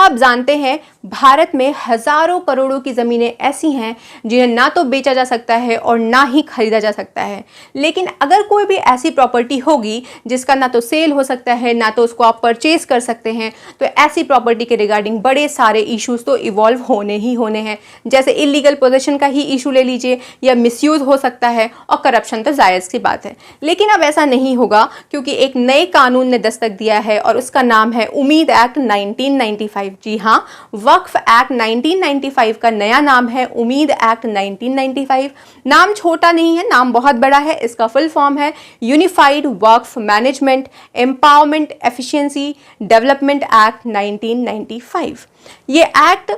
आप जानते हैं भारत में हजारों करोड़ों की ज़मीनें ऐसी हैं जिन्हें ना तो बेचा जा सकता है और ना ही खरीदा जा सकता है। लेकिन अगर कोई भी ऐसी प्रॉपर्टी होगी जिसका ना तो सेल हो सकता है ना तो उसको आप परचेज कर सकते हैं, तो ऐसी प्रॉपर्टी के रिगार्डिंग बड़े सारे इश्यूज तो इवॉल्व होने ही होने हैं। जैसे इलीगल पोजेशन का ही इशू ले लीजिए, या मिसयूज हो सकता है, और करप्शन तो जायज़ की बात है। लेकिन अब ऐसा नहीं होगा, क्योंकि एक नए कानून ने दस्तक दिया है और उसका नाम है उम्मीद एक्ट 1995। जी हाँ, वक्फ एक्ट 1995 का नया नाम है उम्मीद एक्ट 1995। नाम छोटा नहीं है, नाम बहुत बड़ा है। इसका फुल फॉर्म है unified Waqf management empowerment efficiency development act 1995। ये एक्ट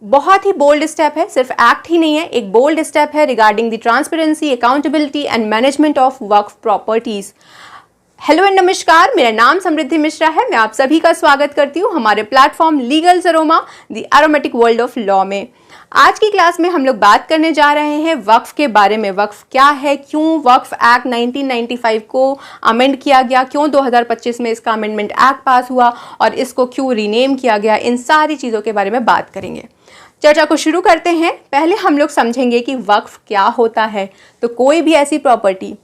बहुत ही बोल्ड स्टेप है, सिर्फ एक्ट ही नहीं है, एक बोल्ड स्टेप है regarding the transparency, accountability and management of Waqf properties. Hello and नमस्कार, मेरा नाम समृद्धि मिश्रा है। मैं आप सभी का स्वागत करती हूँ हमारे platform legal aroma the aromatic world of law में। आज की क्लास में हम लोग बात करने जा रहे हैं वक्फ के बारे में। वक्फ क्या है, क्यों वक्फ एक्ट 1995 को अमेंड किया गया, क्यों 2025 में इसका अमेंडमेंट एक्ट पास हुआ और इसको क्यों रीनेम किया गया, इन सारी चीज़ों के बारे में बात करेंगे। चर्चा को शुरू करते हैं। पहले हम लोग समझेंगे कि वक्फ क्या होता है। तो कोई भी ऐसी प्रॉपर्टी,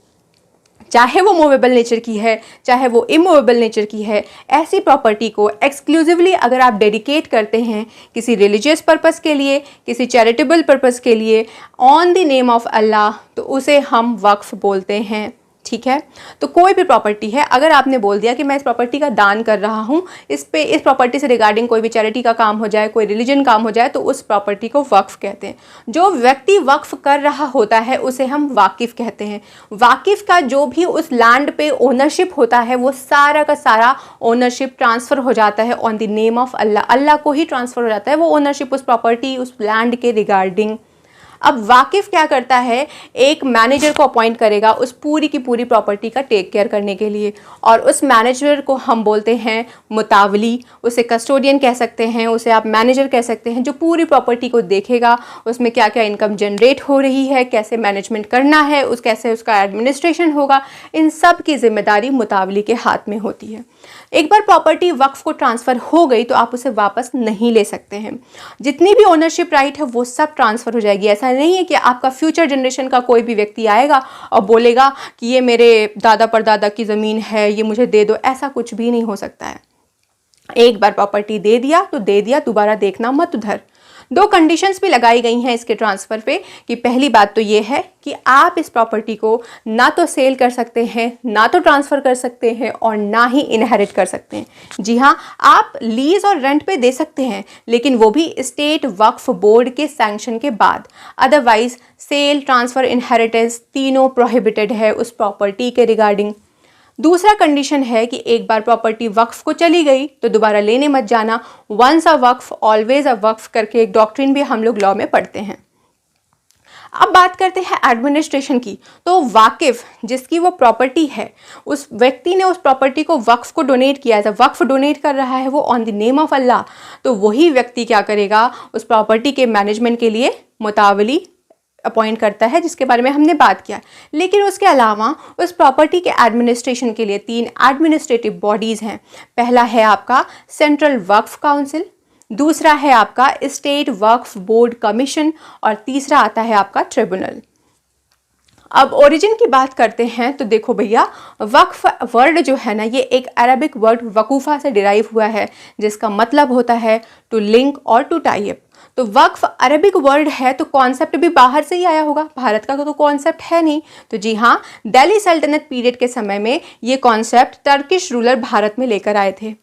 चाहे वो मूवेबल नेचर की है चाहे वो इमूवेबल नेचर की है, ऐसी प्रॉपर्टी को एक्सक्लूसिवली अगर आप डेडिकेट करते हैं किसी रिलीजियस पर्पस के लिए, किसी चैरिटेबल पर्पस के लिए, ऑन द नेम ऑफ अल्लाह, तो उसे हम वक्फ बोलते हैं। ठीक है, तो कोई भी प्रॉपर्टी है, अगर आपने बोल दिया कि मैं इस प्रॉपर्टी का दान कर रहा हूँ, इस प्रॉपर्टी से रिगार्डिंग कोई भी चैरिटी का काम हो जाए, कोई रिलीजन काम हो जाए, तो उस प्रॉपर्टी को वक्फ कहते हैं। जो व्यक्ति वक्फ कर रहा होता है उसे हम वाकिफ कहते हैं। वाकिफ का जो भी उस लैंड पे ओनरशिप होता है, वो सारा का सारा ओनरशिप ट्रांसफ़र हो जाता है ऑन द नेम ऑफ अल्लाह। अल्लाह को ही ट्रांसफ़र हो जाता है वो ओनरशिप उस प्रॉपर्टी, उस लैंड के रिगार्डिंग। अब वाकिफ क्या करता है, एक मैनेजर को अपॉइंट करेगा उस पूरी की पूरी प्रॉपर्टी का टेक केयर करने के लिए, और उस मैनेजर को हम बोलते हैं मुतावली। उसे कस्टोडियन कह सकते हैं, उसे आप मैनेजर कह सकते हैं, जो पूरी प्रॉपर्टी को देखेगा, उसमें क्या क्या इनकम जनरेट हो रही है, कैसे मैनेजमेंट करना है, कैसे उसका एडमिनिस्ट्रेशन होगा, इन सब की जिम्मेदारी मुतावली के हाथ में होती है। एक बार प्रॉपर्टी वक्फ को ट्रांसफ़र हो गई तो आप उसे वापस नहीं ले सकते हैं। जितनी भी ओनरशिप राइट है वो सब ट्रांसफ़र हो जाएगी। ऐसा नहीं है कि आपका फ्यूचर जनरेशन का कोई भी व्यक्ति आएगा और बोलेगा कि ये मेरे दादा परदादा की ज़मीन है, ये मुझे दे दो। ऐसा कुछ भी नहीं हो सकता है। एक बार प्रॉपर्टी दे दिया तो दे दिया, दोबारा देखना मत उधर। दो कंडीशंस भी लगाई गई हैं इसके ट्रांसफ़र पे, कि पहली बात तो ये है कि आप इस प्रॉपर्टी को ना तो सेल कर सकते हैं, ना तो ट्रांसफ़र कर सकते हैं, और ना ही इनहेरिट कर सकते हैं। जी हाँ, आप लीज और रेंट पे दे सकते हैं, लेकिन वो भी स्टेट वक्फ बोर्ड के सैंक्शन के बाद। अदरवाइज सेल, ट्रांसफ़र, इनहेरिटेंस तीनों प्रोहिबिटेड है उस प्रॉपर्टी के रिगार्डिंग। दूसरा कंडीशन है कि एक बार प्रॉपर्टी वक्फ को चली गई तो दोबारा लेने मत जाना। Once a Waqf always a वक्फ करके एक डॉक्ट्रिन भी हम लोग लॉ में पढ़ते हैं। अब बात करते हैं एडमिनिस्ट्रेशन की। तो वाकिफ, जिसकी वो प्रॉपर्टी है, उस व्यक्ति ने उस प्रॉपर्टी को वक्फ को डोनेट किया है, वक्फ डोनेट कर रहा है वो ऑन द नेम ऑफ अल्लाह, तो वही व्यक्ति क्या करेगा, उस प्रॉपर्टी के मैनेजमेंट के लिए मुतावली अपॉइंट करता है, जिसके बारे में हमने बात किया। लेकिन उसके अलावा उस प्रॉपर्टी के एडमिनिस्ट्रेशन के लिए 3 एडमिनिस्ट्रेटिव बॉडीज़ हैं। पहला है आपका सेंट्रल वक्फ काउंसिल, दूसरा है आपका स्टेट वक्फ बोर्ड कमीशन, और तीसरा आता है आपका ट्रिब्यूनल। अब ओरिजिन की बात करते हैं तो देखो भैया, वक्फ वर्ड जो है ना, ये एक अरबिक वर्ड वकूफ़ा से डिराइव हुआ है, जिसका मतलब होता है टू लिंक और टू टाई अप। तो वक्फ अरबिक वर्ड है, तो कॉन्सेप्ट भी बाहर से ही आया होगा, भारत का तो कॉन्सेप्ट है नहीं। तो जी हाँ, दिल्ली सल्तनत पीरियड के समय में ये कॉन्सेप्ट टर्किश रूलर भारत में लेकर आए थे,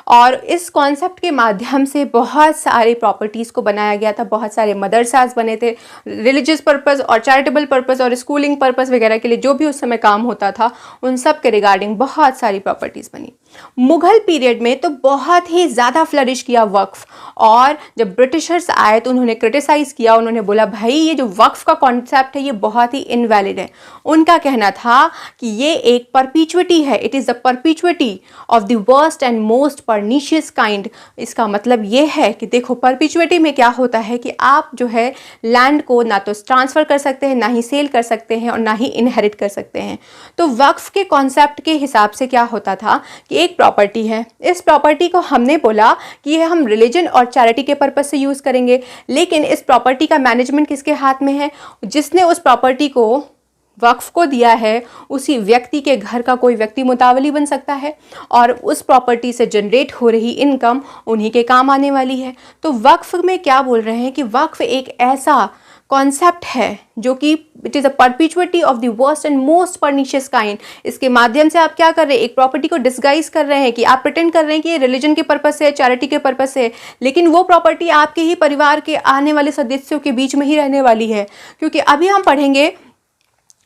और इस कॉन्सेप्ट के माध्यम से बहुत सारे प्रॉपर्टीज़ को बनाया गया था। बहुत सारे मदरसाज बने थे, रिलीजियस पर्पस और चैरिटेबल पर्पस और स्कूलिंग पर्पस वगैरह के लिए जो भी उस समय काम होता था, उन सब के रिगार्डिंग बहुत सारी प्रॉपर्टीज़ बनी। मुग़ल पीरियड में तो बहुत ही ज़्यादा फ्लरिश किया वक्फ, और जब ब्रिटिशर्स आए तो उन्होंने क्रिटिसाइज़ किया। उन्होंने बोला भाई ये जो वक्फ का कॉन्सेप्ट है ये बहुत ही इनवैलिड है। उनका कहना था कि ये एक परपीचुइटी है, it is the perpetuity of the worst and most pernicious kind. इसका मतलब ये है कि देखो, परपीचुइटी में क्या होता है कि आप जो है लैंड को ना तो ट्रांसफ़र कर सकते हैं, ना ही सेल कर सकते हैं, और ना ही इनहेरिट कर सकते हैं। तो वक्फ के कॉन्सेप्ट के हिसाब से क्या होता था कि एक प्रॉपर्टी है, इस प्रॉपर्टी को हमने बोला कि ये हम रिलीजन और चैरिटी के पर्पज से यूज़ करेंगे, लेकिन इस प्रॉपर्टी का मैनेजमेंट किसके हाथ में है? जिसने उस प्रॉपर्टी को वक्फ को दिया है उसी व्यक्ति के घर का कोई व्यक्ति मुतावली बन सकता है और उस प्रॉपर्टी से जनरेट हो रही इनकम उन्हीं के काम आने वाली है। तो वक्फ में क्या बोल रहे हैं कि वक्फ एक ऐसा कॉन्सेप्ट है जो कि it is a perpetuity of the worst and most pernicious kind. इसके माध्यम से आप क्या कर रहे हैं? एक प्रॉपर्टी को डिस्गाइज कर रहे हैं कि आप प्रिटेंड कर रहे हैं कि ये रिलीजन के पर्पज से, चैरिटी के पर्पज से, लेकिन वो प्रॉपर्टी आपके ही परिवार के आने वाले सदस्यों के बीच में ही रहने वाली है। क्योंकि अभी हम पढ़ेंगे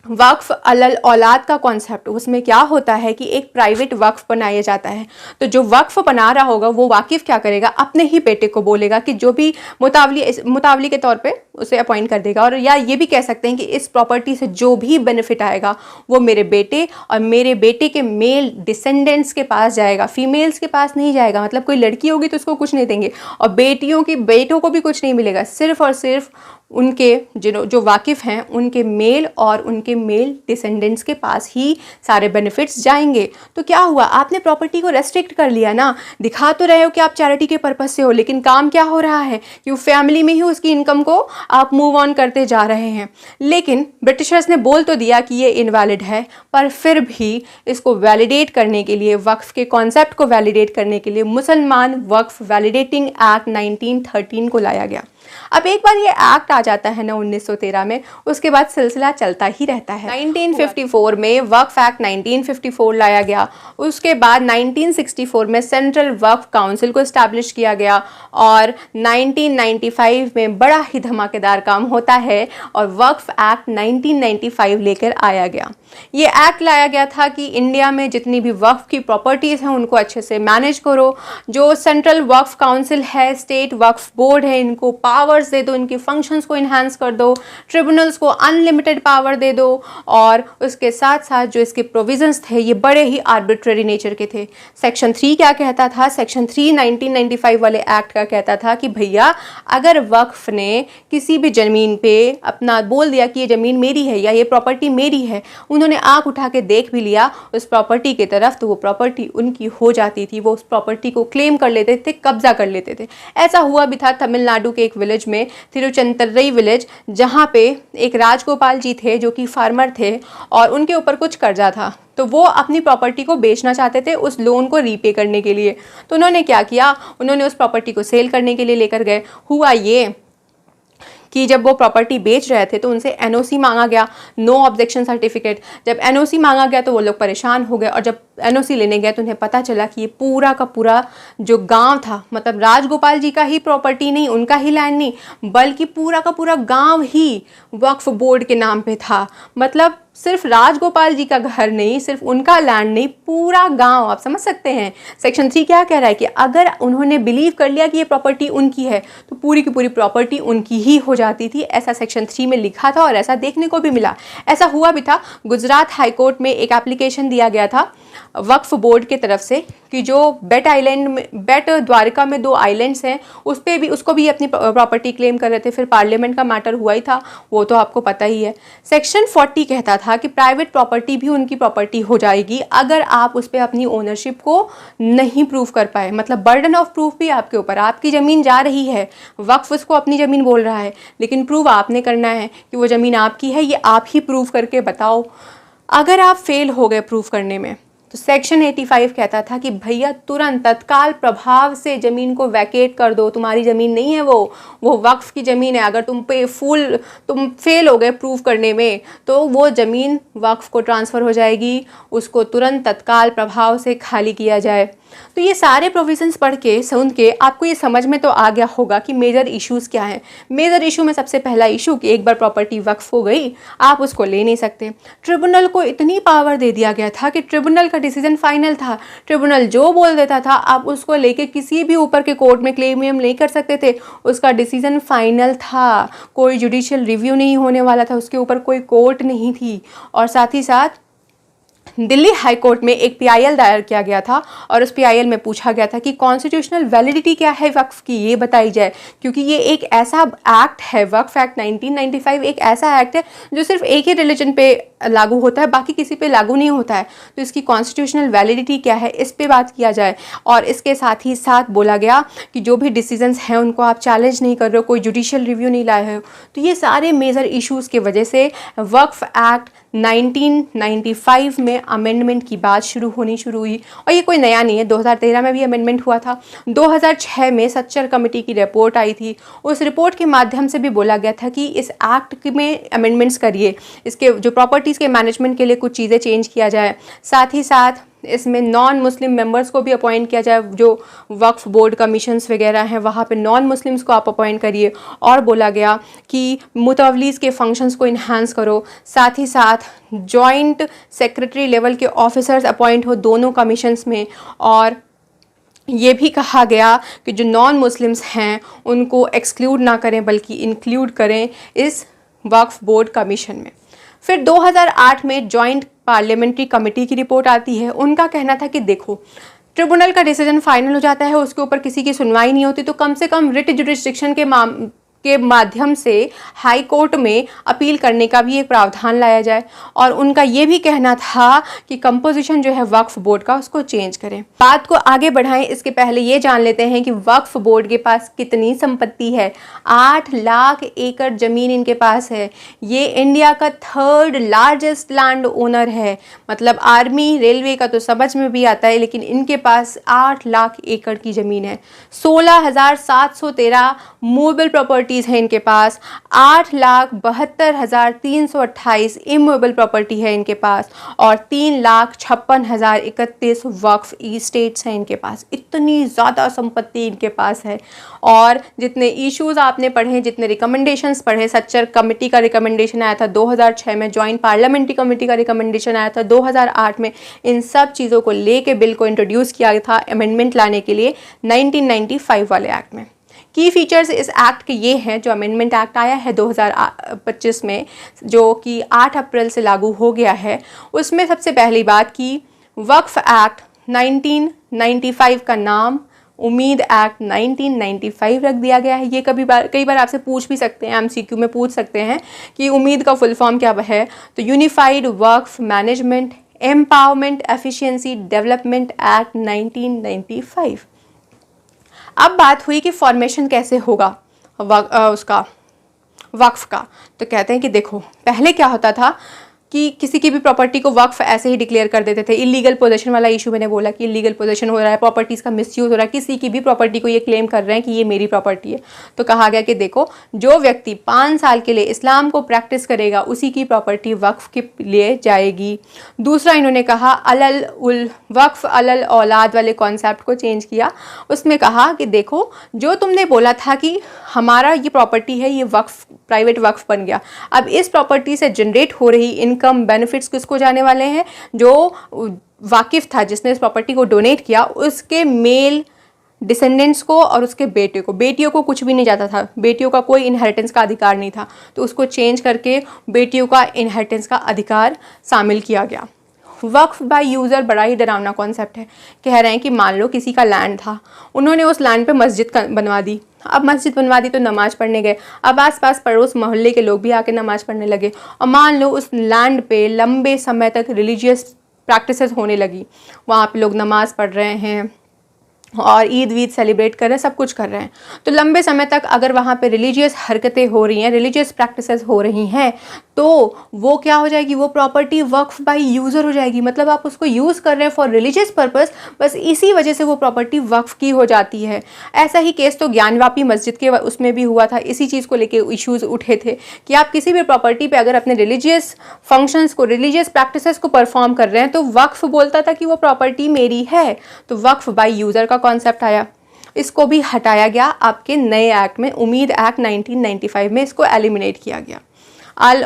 वक्फ अलल औलाद का कॉन्सेप्ट। उसमें क्या होता है कि एक प्राइवेट वक्फ बनाया जाता है, तो जो वक्फ बना रहा होगा वो वाकिफ क्या करेगा? अपने ही बेटे को बोलेगा कि जो भी मुतावली के तौर पे उसे अपॉइंट कर देगा, और या ये भी कह सकते हैं कि इस प्रॉपर्टी से जो भी बेनिफिट आएगा वो मेरे बेटे और मेरे बेटे के मेल डिसेंडेंट्स के पास जाएगा, फीमेल्स के पास नहीं जाएगा। मतलब कोई लड़की होगी तो उसको कुछ नहीं देंगे और बेटों को भी कुछ नहीं मिलेगा, सिर्फ और सिर्फ उनके जो वाकिफ़ हैं उनके मेल और उनके मेल डिसेंडेंट्स के पास ही सारे बेनिफिट्स जाएंगे। तो क्या हुआ? आपने प्रॉपर्टी को रेस्ट्रिक्ट कर लिया ना। दिखा तो रहे हो कि आप चैरिटी के पर्पज से हो, लेकिन काम क्या हो रहा है कि फैमिली में ही उसकी इनकम को आप मूव ऑन करते जा रहे हैं। लेकिन ब्रिटिशर्स ने बोल तो दिया कि ये इनवैलिड है, पर फिर भी इसको वैलिडेट करने के लिए, वक्फ के कॉन्सेप्ट को वैलिडेट करने के लिए मुसलमान वक्फ वैलिडेटिंग एक्ट 1913 को लाया गया। अब एक बार ये एक्ट आ जाता है ना 1913 में, उसके बाद सिलसिला चलता ही रहता है। 1954 में वक्फ एक्ट 1954 लाया गया। उसके बाद 1964 में सेंट्रल वक्फ काउंसिल को इस्टेब्लिश किया गया और 1995 में बड़ा ही धमाकेदार काम होता है और वक्फ एक्ट 1995 लेकर आया गया। ये एक्ट लाया गया था कि इंडिया में जितनी भी वक्फ की प्रॉपर्टीज़ हैं उनको अच्छे से मैनेज करो। जो सेंट्रल वक्फ काउंसिल है, स्टेट वक्फ बोर्ड है, इनको पावर्स दे दो, इनके फंक्शंस को इन्हांस कर दो, ट्रिब्यूनल्स को अनलिमिटेड पावर दे दो, और उसके साथ साथ जो इसके प्रोविजंस थे ये बड़े ही आर्बिट्रेरी नेचर के थे। सेक्शन 3 क्या कहता था? सेक्शन 3 1995 वाले एक्ट का कहता था कि भैया अगर वक्फ ने किसी भी ज़मीन पे अपना बोल दिया कि ये ज़मीन मेरी है या ये प्रॉपर्टी मेरी है, उन्होंने आंख उठा के देख भी लिया उस प्रॉपर्टी की तरफ, तो वो प्रॉपर्टी उनकी हो जाती थी। वो उस प्रॉपर्टी को क्लेम कर लेते थे, कब्जा कर लेते थे। ऐसा हुआ भी था तमिलनाडु के एक विलेज में, तिरुचंतरई विलेज, जहाँ पे एक राजगोपाल जी थे जो कि फार्मर थे और उनके ऊपर कुछ कर्जा था, तो वो अपनी प्रॉपर्टी को बेचना चाहते थे उस लोन को रीपे करने के लिए। तो उन्होंने क्या किया? उन्होंने उस प्रॉपर्टी को सेल करने के लिए लेकर गए। हुआ ये कि जब वो प्रॉपर्टी बेच रहे थे तो उनसे एनओसी मांगा गया, नो ऑब्जेक्शन सर्टिफिकेट। जब एनओसी मांगा गया तो वो लोग परेशान हो गए, और जब एनओसी लेने गए तो उन्हें पता चला कि ये पूरा का पूरा जो गांव था, मतलब राजगोपाल जी का ही प्रॉपर्टी नहीं, उनका ही लैंड नहीं, बल्कि पूरा का पूरा गांव ही वक्फ बोर्ड के नाम पे था। मतलब सिर्फ राजगोपाल जी का घर नहीं, सिर्फ उनका लैंड नहीं, पूरा गांव। आप समझ सकते हैं सेक्शन 3 क्या कह रहा है कि अगर उन्होंने बिलीव कर लिया कि ये प्रॉपर्टी उनकी है तो पूरी की पूरी प्रॉपर्टी उनकी ही हो जाती थी। ऐसा सेक्शन 3 में लिखा था और ऐसा देखने को भी मिला। ऐसा हुआ भी था। गुजरात हाई कोर्ट में एक एप्लीकेशन दिया गया था वक्फ बोर्ड की तरफ से कि जो बेट द्वारका में 2 आइलैंड्स हैं उस पर भी, उसको भी अपनी प्रॉपर्टी क्लेम कर रहे थे। फिर पार्लियामेंट का मैटर हुआ ही था, वो तो आपको पता ही है। सेक्शन 40 कहता था कि प्राइवेट प्रॉपर्टी भी उनकी प्रॉपर्टी हो जाएगी अगर आप उस पर अपनी ओनरशिप को नहीं प्रूव कर पाए। मतलब बर्डन ऑफ प्रूफ भी आपके ऊपर। आपकी ज़मीन जा रही है, वक्फ उसको अपनी ज़मीन बोल रहा है, लेकिन प्रूव आपने करना है कि वो ज़मीन आपकी है, ये आप ही प्रूव करके बताओ। अगर आप फेल हो गए प्रूव करने में तो सेक्शन 85 कहता था कि भैया तुरंत तत्काल प्रभाव से ज़मीन को वैकेट कर दो, तुम्हारी ज़मीन नहीं है वो वक्फ की ज़मीन है। अगर तुम फेल हो गए प्रूव करने में तो वो ज़मीन वक्फ को ट्रांसफ़र हो जाएगी, उसको तुरंत तत्काल प्रभाव से खाली किया जाए। तो ये सारे प्रोविजंस पढ़ के सुन के आपको ये समझ में तो आ गया होगा कि मेजर इश्यूज़ क्या हैं। मेजर इशू में सबसे पहला इशू कि एक बार प्रॉपर्टी वक्फ हो गई आप उसको ले नहीं सकते। ट्रिब्यूनल को इतनी पावर दे दिया गया था कि ट्रिब्यूनल का डिसीजन फाइनल था। ट्रिब्यूनल जो बोल देता था आप उसको लेके किसी भी ऊपर के कोर्ट में क्लेम नहीं कर सकते थे, उसका डिसीजन फाइनल था। कोई जुडिशियल रिव्यू नहीं होने वाला था, उसके ऊपर कोई कोर्ट नहीं थी। और साथ ही साथ दिल्ली हाई कोर्ट में एक पीआईएल दायर किया गया था और उस पीआईएल में पूछा गया था कि कॉन्स्टिट्यूशनल वैलिडिटी क्या है वक्फ की, ये बताई जाए, क्योंकि ये एक ऐसा एक्ट है, वक्फ एक्ट 1995 एक ऐसा एक्ट है जो सिर्फ एक ही रिलीजन पे लागू होता है, बाकी किसी पे लागू नहीं होता है। तो इसकी कॉन्स्टिट्यूशनल वैलिडिटी क्या है, इस पे बात किया जाए। और इसके साथ ही साथ बोला गया कि जो भी डिसीजंस हैं उनको आप चैलेंज नहीं कर रहे हो, कोई जुडिशियल रिव्यू नहीं लाए हो। तो ये सारे मेजर इश्यूज़ की वजह से वक्फ एक्ट 1995 में अमेंडमेंट की बात शुरू हुई। और ये कोई नया नहीं है, 2013 में भी अमेंडमेंट हुआ था। 2006 में सच्चर कमेटी की रिपोर्ट आई थी, उस रिपोर्ट के माध्यम से भी बोला गया था कि इस एक्ट में अमेंडमेंट्स करिए, इसके जो प्रॉपर्टीज़ के मैनेजमेंट के लिए कुछ चीज़ें चेंज किया जाए, साथ ही साथ इसमें नॉन मुस्लिम मेंबर्स को भी अपॉइंट किया जाए, जो वक्फ बोर्ड कमीशंस वगैरह हैं वहाँ पे नॉन मुस्लिम्स को आप अपॉइंट करिए। और बोला गया कि मुतवलीज़ के फंक्शंस को इन्हांस करो, साथ ही साथ जॉइंट सेक्रेटरी लेवल के ऑफिसर्स अपॉइंट हो दोनों कमीशंस में। और ये भी कहा गया कि जो नॉन मुस्लिम्स हैं उनको एक्सक्लूड ना करें बल्कि इंक्लूड करें इस वक्फ बोर्ड कमीशन में। फिर 2008 में जॉइंट पार्लियामेंट्री कमेटी की रिपोर्ट आती है। उनका कहना था कि देखो, ट्रिब्यूनल का डिसीजन फाइनल हो जाता है, उसके ऊपर किसी की सुनवाई नहीं होती, तो कम से कम रिट जुरिस्डिक्शन के माध्यम से हाई कोर्ट में अपील करने का भी एक प्रावधान लाया जाए। और उनका ये भी कहना था कि कंपोजिशन जो है वक्फ बोर्ड का उसको चेंज करें। बात को आगे बढ़ाएं इसके पहले ये जान लेते हैं कि वक्फ बोर्ड के पास कितनी संपत्ति है। 8 लाख एकड़ ज़मीन इनके पास है। ये इंडिया का 3rd लार्जेस्ट लैंड ओनर है। मतलब आर्मी रेलवे का तो समझ में भी आता है, लेकिन इनके पास 8 लाख एकड़ की ज़मीन है। 16,713 मूवेबल प्रॉपर्टी है इनके पास। 8,72,328 इमूवेबल प्रॉपर्टी है इनके पास और 3,56,031 वक्फ इस्टेट्स हैं इनके पास। इतनी ज़्यादा संपत्ति इनके पास है। और जितने इश्यूज आपने पढ़े, जितने रिकमेंडेशंस पढ़े, सच्चर कमेटी का रिकमेंडेशन आया था 2006 में, जॉइंट पार्लियामेंट्री कमेटी का रिकमेंडेशन आया था 2008 में, इन सब चीज़ों को लेके बिल को इंट्रोड्यूस किया था अमेंडमेंट लाने के लिए 1995 वाले एक्ट में। की फीचर्स इस एक्ट के ये हैं, जो अमेंडमेंट एक्ट आया है 2025 में, जो कि 8 अप्रैल से लागू हो गया है। उसमें सबसे पहली बात कि वक्फ एक्ट 1995 का नाम उम्मीद एक्ट 1995 रख दिया गया है। ये कई बार आपसे पूछ भी सकते हैं, एमसीक्यू में पूछ सकते हैं कि उम्मीद का फुल फॉर्म क्या है। तो unified Waqf management empowerment efficiency development act 1995। अब बात हुई कि फॉर्मेशन कैसे होगा उसका वक्फ का। तो कहते हैं कि देखो, पहले क्या होता था कि किसी की भी प्रॉपर्टी को वक्फ ऐसे ही डिक्लेयर कर देते थे। इलीगल पोजेशन वाला इशू मैंने बोला कि इलीगल पोजेशन हो रहा है, प्रॉपर्टीज़ का मिसयूज़ हो रहा है, किसी की भी प्रॉपर्टी को ये क्लेम कर रहे हैं कि ये मेरी प्रॉपर्टी है। तो कहा गया कि देखो, जो व्यक्ति 5 साल के लिए इस्लाम को प्रैक्टिस करेगा उसी की प्रॉपर्टी वक्फ के लिए जाएगी। दूसरा इन्होंने कहा वक्फ अलल औलाद वाले कॉन्सेप्ट को चेंज किया। उसमें कहा कि देखो, जो तुमने बोला था कि हमारा ये प्रॉपर्टी है, ये वक्फ प्राइवेट वक्फ बन गया। अब इस प्रॉपर्टी से जनरेट हो रही इनकम बेनिफिट्स किसको जाने वाले हैं? जो वाकिफ था, जिसने इस प्रॉपर्टी को डोनेट किया, उसके मेल डिसेंडेंट्स को और उसके बेटे को। बेटियों को कुछ भी नहीं जाता था, बेटियों का कोई इनहेरिटेंस का अधिकार नहीं था, तो उसको चेंज करके बेटियों का इनहेरिटेंस का अधिकार शामिल किया गया। वक्फ बाय यूज़र बड़ा ही डरावना कॉन्सेप्ट है। कह रहे हैं कि मान लो किसी का लैंड था, उन्होंने उस लैंड पे मस्जिद बनवा दी। अब मस्जिद बनवा दी तो नमाज़ पढ़ने गए, अब आसपास पड़ोस मोहल्ले के लोग भी आके नमाज़ पढ़ने लगे, और मान लो उस लैंड पे लंबे समय तक रिलीजियस प्रैक्टिसेस होने लगी। वहाँ पे लोग नमाज़ पढ़ रहे हैं और ईद वीद सेलिब्रेट कर रहे हैं, सब कुछ कर रहे हैं। तो लंबे समय तक अगर वहाँ पे रिलीजियस हरकतें हो रही हैं, रिलीजियस प्रैक्टिसेस हो रही हैं, तो वो क्या हो जाएगी? वो प्रॉपर्टी वक्फ बाय यूज़र हो जाएगी। मतलब आप उसको यूज़ कर रहे हैं फॉर रिलीजियस पर्पस, बस इसी वजह से वो प्रॉपर्टी वक्फ की हो जाती है। ऐसा ही केस तो ज्ञानवापी मस्जिद के उसमें भी हुआ था। इसी चीज़ को लेके इश्यूज़ उठे थे कि आप किसी भी प्रॉपर्टी पे अगर अपने रिलीजियस फंक्शंस को, रिलीजियस प्रैक्टिसेस को परफॉर्म कर रहे हैं, तो वक्फ बोलता था कि वो प्रॉपर्टी मेरी है। तो वक्फ बाय यूज़र का कॉन्सेप्ट आया, इसको भी हटाया गया आपके नए एक्ट में, उम्मीद एक्ट 1995 में इसको एलिमिनेट किया गया। अल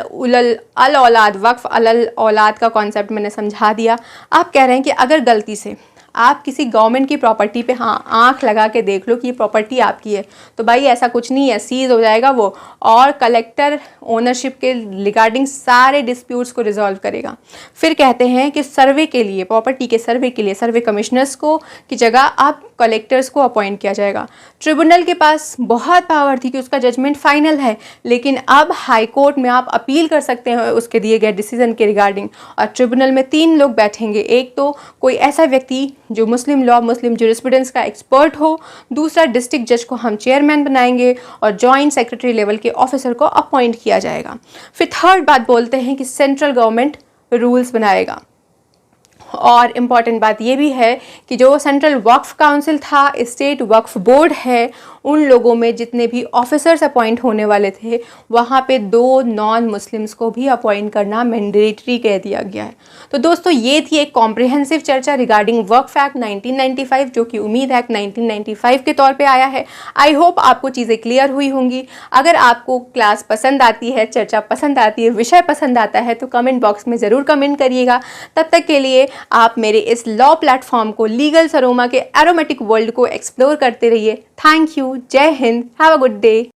औलाद, वक्फ अलल औलाद का कॉन्सेप्ट मैंने समझा दिया। आप कह रहे हैं कि अगर गलती से आप किसी गवर्नमेंट की प्रॉपर्टी पे हाँ आंख लगा के देख लो कि ये प्रॉपर्टी आपकी है, तो भाई ऐसा कुछ नहीं है, सीज हो जाएगा वो, और कलेक्टर ओनरशिप के रिगार्डिंग सारे डिस्प्यूट्स को रिजॉल्व करेगा। फिर कहते हैं कि सर्वे के लिए, प्रॉपर्टी के सर्वे के लिए सर्वे कमिश्नर्स को की जगह आप कलेक्टर्स को अपॉइंट किया जाएगा। ट्रिब्यूनल के पास बहुत पावर थी कि उसका जजमेंट फाइनल है, लेकिन अब हाई कोर्ट में आप अपील कर सकते हैं उसके दिए गए डिसीजन के रिगार्डिंग। और ट्रिब्यूनल में 3 लोग बैठेंगे, एक तो कोई ऐसा व्यक्ति जो मुस्लिम लॉ मुस्लिम ज्यूरिस्प्रूडेंस का एक्सपर्ट हो, दूसरा डिस्ट्रिक्ट जज को हम चेयरमैन बनाएंगे और जॉइंट सेक्रेटरी लेवल के ऑफिसर को अपॉइंट किया जाएगा। फिर थर्ड बात बोलते हैं कि सेंट्रल गवर्नमेंट रूल्स बनाएगा। और इम्पॉर्टेंट बात ये भी है कि जो सेंट्रल वक्फ काउंसिल था, स्टेट वक्फ बोर्ड है, उन लोगों में जितने भी ऑफिसर्स अपॉइंट होने वाले थे वहाँ पे 2 नॉन मुस्लिम्स को भी अपॉइंट करना मैंडेटरी कह दिया गया है। तो दोस्तों ये थी एक कॉम्प्रिहेंसिव चर्चा रिगार्डिंग वक्फ एक्ट 1995, जो कि उम्मीद एक्ट 1995 के तौर पे आया है। आई होप आपको चीज़ें क्लियर हुई होंगी। अगर आपको क्लास पसंद आती है, चर्चा पसंद आती है, विषय पसंद आता है तो कमेंट बॉक्स में ज़रूर कमेंट करिएगा। तब तक के लिए आप मेरे इस लॉ प्लेटफॉर्म को, लीगल सरोमा के एरोमेटिक वर्ल्ड को एक्सप्लोर करते रहिए। Thank you. जय हिंद। Have a good day.